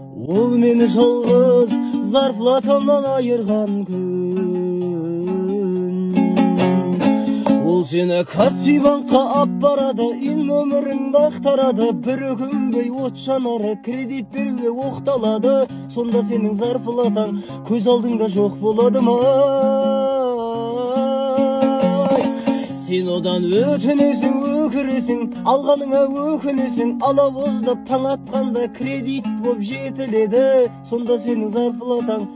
Ол мені жалғыз зарплатамнан айырған күн. Ол сені Каспий банкқа ап барады, өміріңді ақтарады. Бір өкінбей от жанары кредит беруге оқталады. Сонда сенің зарплатаң көз алдыңда жоқ болады ма? Сен одан өтінесің, өкіресің, алғаныңа өкінесің. Ала боздап таң атқанда кредит боп жетіледі. Сонда сенің зарплатаң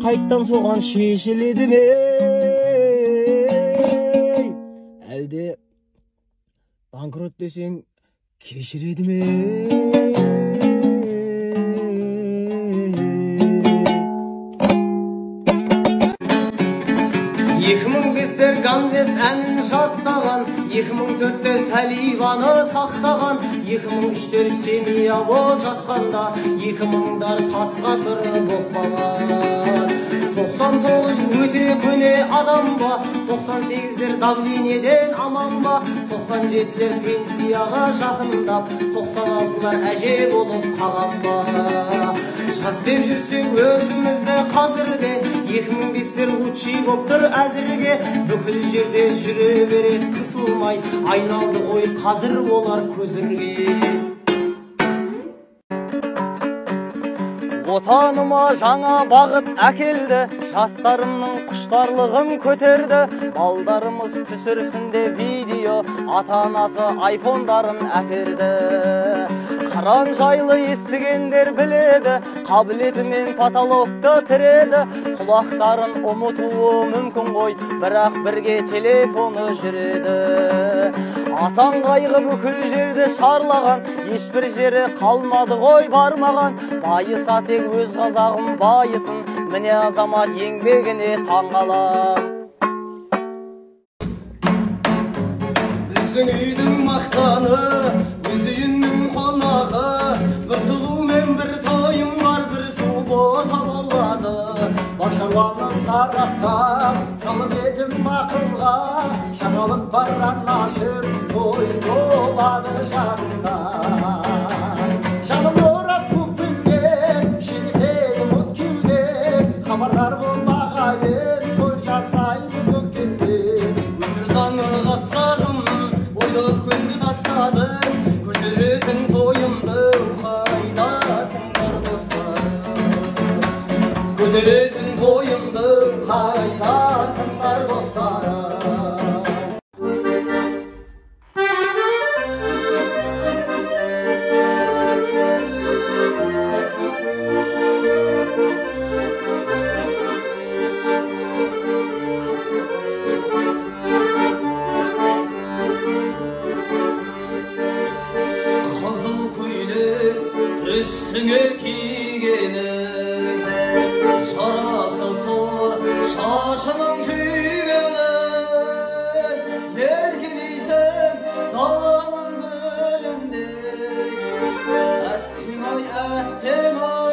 қайттан соған шешіледі ме? Әлде банкрот десең кешіреді ме? 2005-те Ганвест әнін жаттаған, 2004-те Сәливаны сақтаған, 2003-те Семия боп жатқанда, 2000-дар тас ғасыры боп балған. 99 өте көне адам ба, 98-дер давлениеден аман ба, 97-лер пенсияға жақындап, 96-лар әже болып қалған ба. Жас деп жүрсек өзімізді қазірде, 2005-тер лучший боп тұр әзірге. Бүкіл жерде жүре береді қысылмай, айналды ғой қазір олар көзірге. Отаныма жаңа бағыт әкелді, жастарымның құштарлығын көтерді. Балдарымыз түсірсінде видео, ата-анасы айфондарын әперді. Қыран жайлы естігендер біледі, қабілетімен потолокты тіреді. Құлақтарын ұмытуы мүмкін ғой, бірақ бірге телефоны жүреді. Асан қайғы бүкіл жерді шарлаған, ешбір жері қалмады ғой бармаған. Байыса тек өз қазағым байысын, міне азамат еңбегіне таңғалам. Біздің үйдің мақтаны, өз үйінің қонағы, бір сұлу мен бір тойым бар, бір су бота болады. Башаруаны сарақтап, салып едім ақылға, шағалық баран ашып, той болады жағында. Жаным орап көкпілге, шеретеді мұт кеуде, хабардар болмағайын, той жасайды көккенде. Өмір заңы қасқағым, ойлық күнді тастады, көтеретін тойымды қайдасыңдар достарым. Көтеретін тойымды қайдасыңдар достарым. Üstüne kiygenin şarası tor şaşının tüygenin yergin isem dağının gölünde ettin ay ettin ay